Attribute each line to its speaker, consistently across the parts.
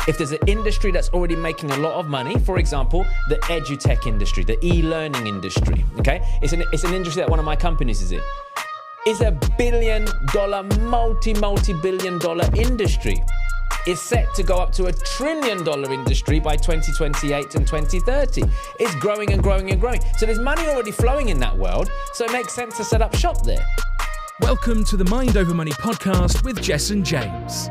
Speaker 1: If there's an industry that's already making a lot of money, for example, the edu-tech industry, the e-learning industry, okay? It's an industry that one of my companies is in. It's a billion-dollar, multi-billion-dollar industry. It's set to go up to $1 trillion industry by 2028 and 2030. It's growing and growing and growing. So there's money already flowing in that world, so it makes sense to set up shop there.
Speaker 2: Welcome to the Mind Over Money podcast with Jessen James.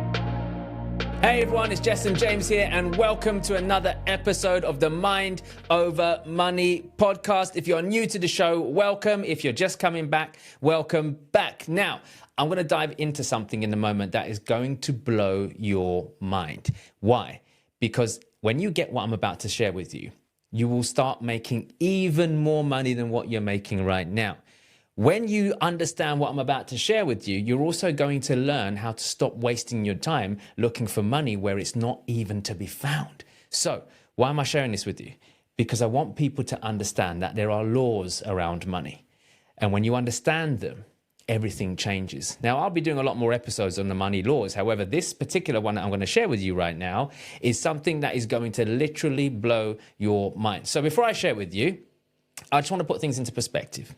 Speaker 1: Hey everyone, it's Jessen James here, and welcome to another episode of the Mind Over Money podcast. If you're new to the show, welcome. If you're just coming back, welcome back. Now, I'm going to dive into something in a moment that is going to blow your mind. Why? Because when you get what I'm about to share with you, you will start making even more money than what you're making right now. When you understand what I'm about to share with you, you're also going to learn how to stop wasting your time looking for money where it's not even to be found. So, why am I sharing this with you? Because I want people to understand that there are laws around money. And when you understand them, everything changes. Now, I'll be doing a lot more episodes on the money laws. However, this particular one that I'm going to share with you right now is something that is going to literally blow your mind. So before I share it with you, I just want to put things into perspective.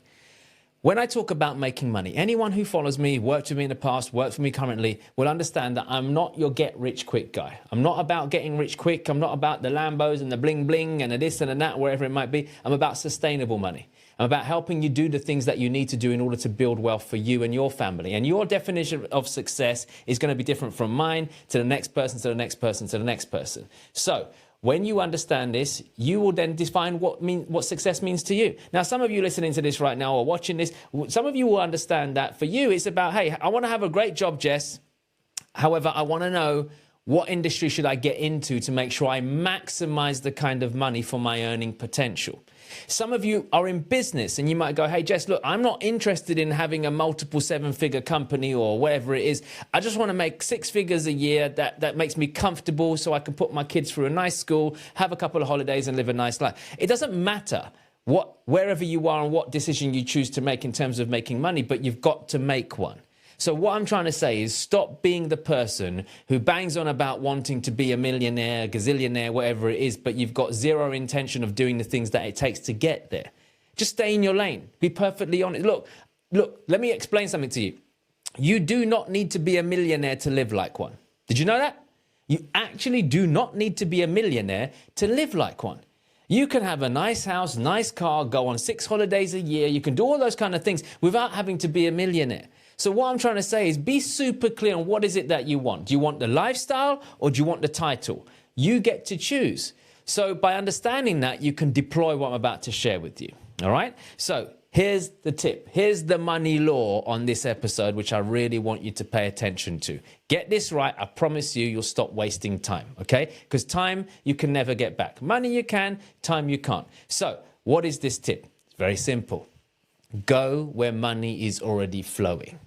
Speaker 1: When I talk about making money, anyone who follows me, worked with me in the past, works for me currently, will understand that I'm not your get-rich-quick guy. I'm not about getting rich quick. I'm not about the Lambos and the bling-bling and the this and the that, wherever it might be. I'm about sustainable money. I'm about helping you do the things that you need to do in order to build wealth for you and your family. And your definition of success is going to be different from mine to the next person, to the next person, to the next person. So, when you understand this, you will then define what success means to you. Now, some of you listening to this right now or watching this, some of you will understand that for you, it's about, hey, I want to have a great job, Jess. However, I want to know what industry should I get into to make sure I maximize the kind of money for my earning potential. Some of you are in business and you might go, hey, Jess, look, I'm not interested in having a multiple seven-figure company or whatever it is. I just want to make 6 figures a year that makes me comfortable so I can put my kids through a nice school, have a couple of holidays and live a nice life. It doesn't matter wherever you are and what decision you choose to make in terms of making money, but you've got to make one. So what I'm trying to say is stop being the person who bangs on about wanting to be a millionaire, gazillionaire, whatever it is, but you've got zero intention of doing the things that it takes to get there. Just stay in your lane. Be perfectly honest. Look, let me explain something to you. You do not need to be a millionaire to live like one. Did you know that? You actually do not need to be a millionaire to live like one. You can have a nice house, nice car, go on 6 holidays a year. You can do all those kind of things without having to be a millionaire. So what I'm trying to say is be super clear on what is it that you want. Do you want the lifestyle or do you want the title? You get to choose. So by understanding that, you can deploy what I'm about to share with you. All right? So here's the tip. Here's the money law on this episode, which I really want you to pay attention to. Get this right. I promise you'll stop wasting time. Okay? Because time you can never get back. Money you can, time you can't. So what is this tip? It's very simple. Go where money is already flowing.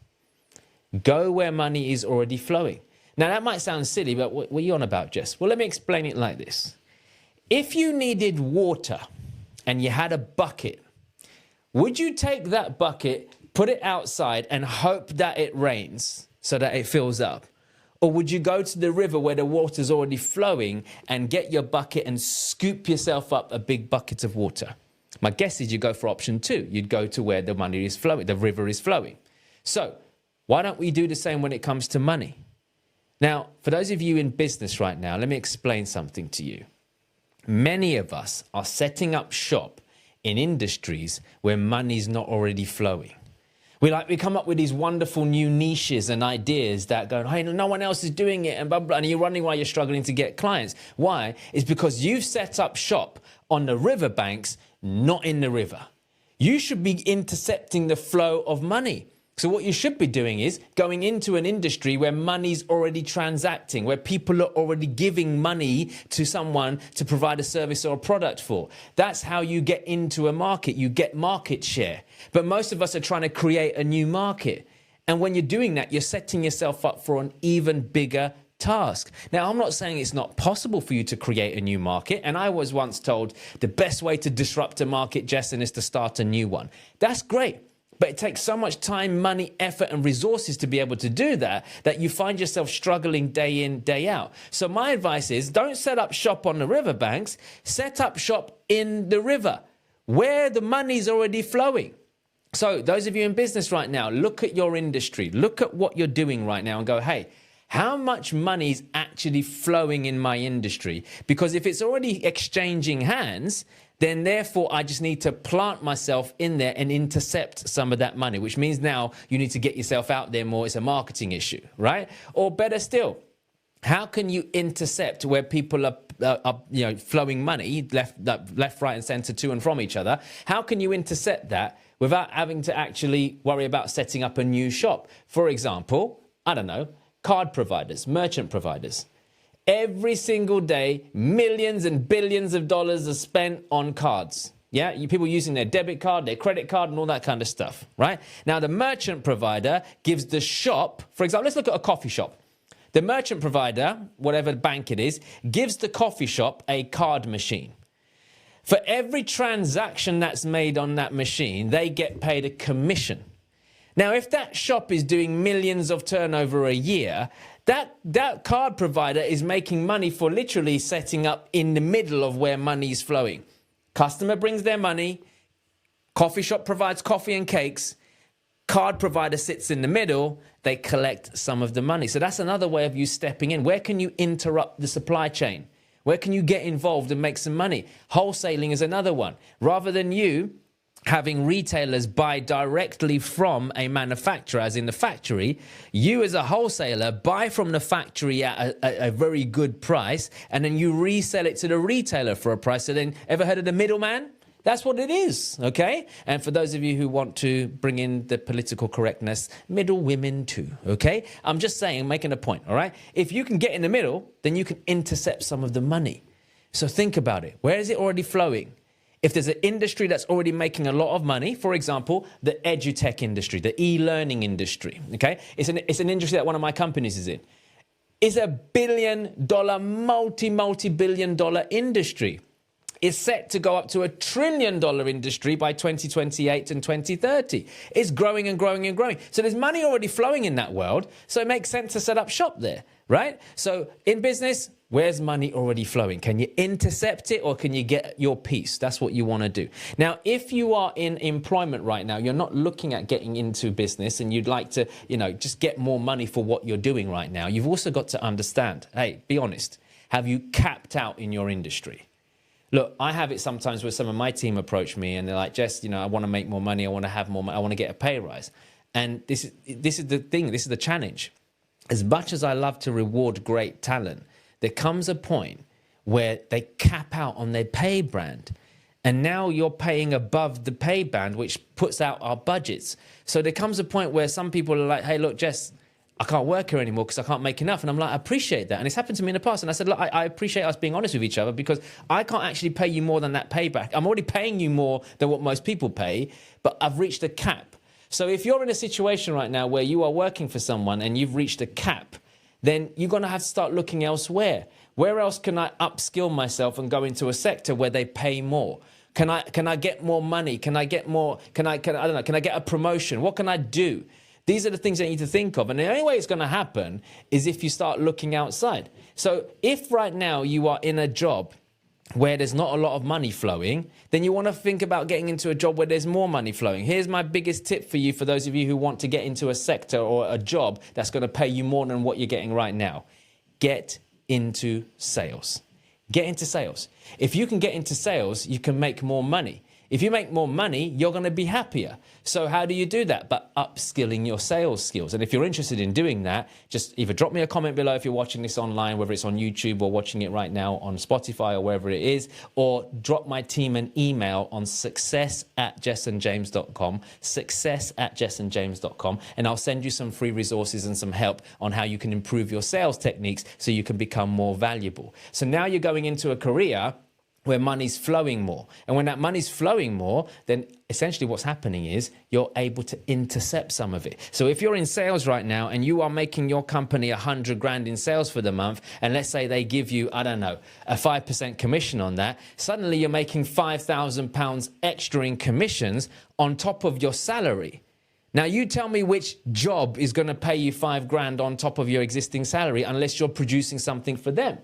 Speaker 1: Go where money is already flowing. Now, that might sound silly, but what are you on about, Jess? Well, let me explain it like this. If you needed water and you had a bucket, would you take that bucket, put it outside and hope that it rains so that it fills up? Or would you go to the river where the water's already flowing and get your bucket and scoop yourself up a big bucket of water? My guess is you go for option 2. You'd go to where the money is flowing, the river is flowing. So why don't we do the same when it comes to money? Now, for those of you in business right now, let me explain something to you. Many of us are setting up shop in industries where money's not already flowing. We come up with these wonderful new niches and ideas that go, hey, no one else is doing it, and blah, blah, and you're wondering why you're struggling to get clients. Why? It's because you've set up shop on the riverbanks, not in the river. You should be intercepting the flow of money. So what you should be doing is going into an industry where money's already transacting, where people are already giving money to someone to provide a service or a product for. That's how you get into a market. You get market share. But most of us are trying to create a new market. And when you're doing that, you're setting yourself up for an even bigger task. Now, I'm not saying it's not possible for you to create a new market. And I was once told the best way to disrupt a market, Jessen, is to start a new one. That's great. But it takes so much time, money, effort, and resources to be able to do that, that you find yourself struggling day in, day out. So my advice is, don't set up shop on the riverbanks, set up shop in the river, where the money's already flowing. So those of you in business right now, look at your industry, look at what you're doing right now and go, hey, how much money is actually flowing in my industry? Because if it's already exchanging hands, then therefore I just need to plant myself in there and intercept some of that money, which means now you need to get yourself out there more. It's a marketing issue, right? Or better still, how can you intercept where people are flowing money left, right, and center to and from each other? How can you intercept that without having to actually worry about setting up a new shop? For example, I don't know, card providers, merchant providers. Every single day, millions and billions of dollars are spent on cards. Yeah, people using their debit card, their credit card, and all that kind of stuff, right? Now, the merchant provider gives the shop, for example, let's look at a coffee shop. The merchant provider, whatever bank it is, gives the coffee shop a card machine. For every transaction that's made on that machine, they get paid a commission. Now, if that shop is doing millions of turnover a year, that card provider is making money for literally setting up in the middle of where money is flowing. Customer brings their money, coffee shop provides coffee and cakes, card provider sits in the middle, they collect some of the money. So that's another way of you stepping in. Where can you interrupt the supply chain? Where can you get involved and make some money? Wholesaling is another one. Rather than you having retailers buy directly from a manufacturer, as in the factory, you as a wholesaler buy from the factory at a very good price, and then you resell it to the retailer for a price. So then, ever heard of the middleman? That's what it is, okay? And for those of you who want to bring in the political correctness, middle women too, okay? I'm just saying, making a point, all right? If you can get in the middle, then you can intercept some of the money. So think about it. Where is it already flowing? If there's an industry that's already making a lot of money, for example, the edu-tech industry, the e-learning industry, okay? It's an industry that one of my companies is in. It's $1 billion, multi-billion dollar industry. It's set to go up to $1 trillion industry by 2028 and 2030. It's growing and growing and growing. So there's money already flowing in that world. So it makes sense to set up shop there, right? So in business, where's money already flowing? Can you intercept it, or can you get your piece? That's what you want to do. Now, if you are in employment right now, you're not looking at getting into business and you'd like to, just get more money for what you're doing right now. You've also got to understand, hey, be honest. Have you capped out in your industry? Look, I have it sometimes where some of my team approach me and they're like, Jess, I want to make more money. I want to have more money. I want to get a pay rise. And this is the thing. This is the challenge. As much as I love to reward great talent, there comes a point where they cap out on their pay band. And now you're paying above the pay band, which puts out our budgets. So there comes a point where some people are like, hey, look, Jess, I can't work here anymore because I can't make enough. And I'm like, I appreciate that. And it's happened to me in the past. And I said, look, I appreciate us being honest with each other, because I can't actually pay you more than that payback. I'm already paying you more than what most people pay, but I've reached a cap. So if you're in a situation right now where you are working for someone and you've reached a cap, then you're going to have to start looking elsewhere. Where else can I upskill myself and go into a sector where they pay more? Can I get more money? Can I get more? Can I get a promotion? What can I do? These are the things that you need to think of. And the only way it's going to happen is if you start looking outside. So if right now you are in a job where there's not a lot of money flowing, then you want to think about getting into a job where there's more money flowing. Here's my biggest tip for you, for those of you who want to get into a sector or a job that's going to pay you more than what you're getting right now. Get into sales. Get into sales. If you can get into sales, you can make more money. If you make more money, you're going to be happier. So how do you do that? By upskilling your sales skills. And if you're interested in doing that, just either drop me a comment below if you're watching this online, whether it's on YouTube or watching it right now on Spotify or wherever it is, or drop my team an email on success@jessenjames.com, success@jessenjames.com, and I'll send you some free resources and some help on how you can improve your sales techniques so you can become more valuable. So now you're going into a career where money's flowing more. And when that money's flowing more, then essentially what's happening is you're able to intercept some of it. So if you're in sales right now and you are making your company 100 grand in sales for the month, and let's say they give you, I don't know, a 5% commission on that, suddenly you're making £5,000 extra in commissions on top of your salary. Now, you tell me which job is going to pay you $5,000 on top of your existing salary unless you're producing something for them.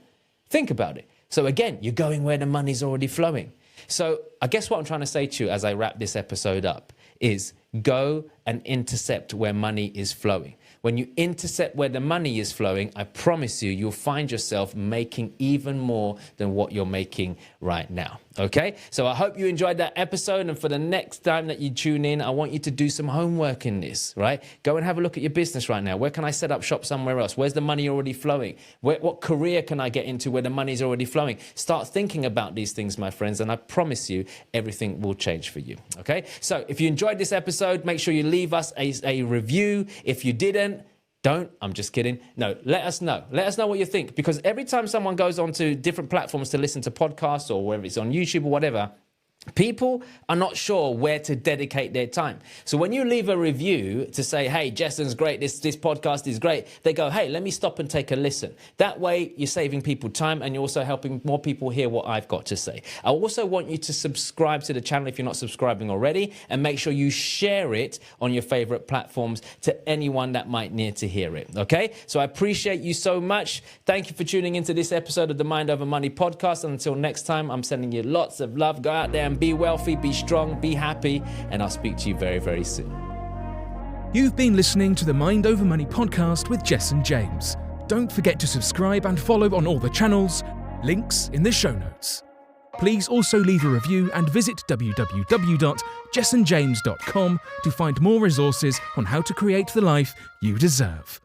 Speaker 1: Think about it. So again, you're going where the money's already flowing. So I guess what I'm trying to say to you as I wrap this episode up is go and intercept where money is flowing. When you intercept where the money is flowing, I promise you, you'll find yourself making even more than what you're making right now. Okay? So I hope you enjoyed that episode. And for the next time that you tune in, I want you to do some homework in this, right? Go and have a look at your business right now. Where can I set up shop somewhere else? Where's the money already flowing? What career can I get into where the money's already flowing? Start thinking about these things, my friends, and I promise you, everything will change for you. Okay? So if you enjoyed this episode, make sure you leave us a review. If you didn't, I'm just kidding. No, let us know. Let us know what you think, because every time someone goes onto different platforms to listen to podcasts or whether it's on YouTube or whatever, people are not sure where to dedicate their time. So when you leave a review to say, hey, Jessen's great, this podcast is great, they go, hey, let me stop and take a listen. That way you're saving people time and you're also helping more people hear what I've got to say. I also want you to subscribe to the channel if you're not subscribing already, and make sure you share it on your favorite platforms to anyone that might need to hear it. Okay? So I appreciate you so much. Thank you for tuning into this episode of the Mind Over Money podcast. And until next time, I'm sending you lots of love. Go out there and be wealthy, be strong, be happy, and I'll speak to you very, very soon.
Speaker 2: You've been listening to the Mind Over Money podcast with Jessen James. Don't forget to subscribe and follow on all the channels, links in the show notes. Please also leave a review and visit www.jessenjames.com to find more resources on how to create the life you deserve.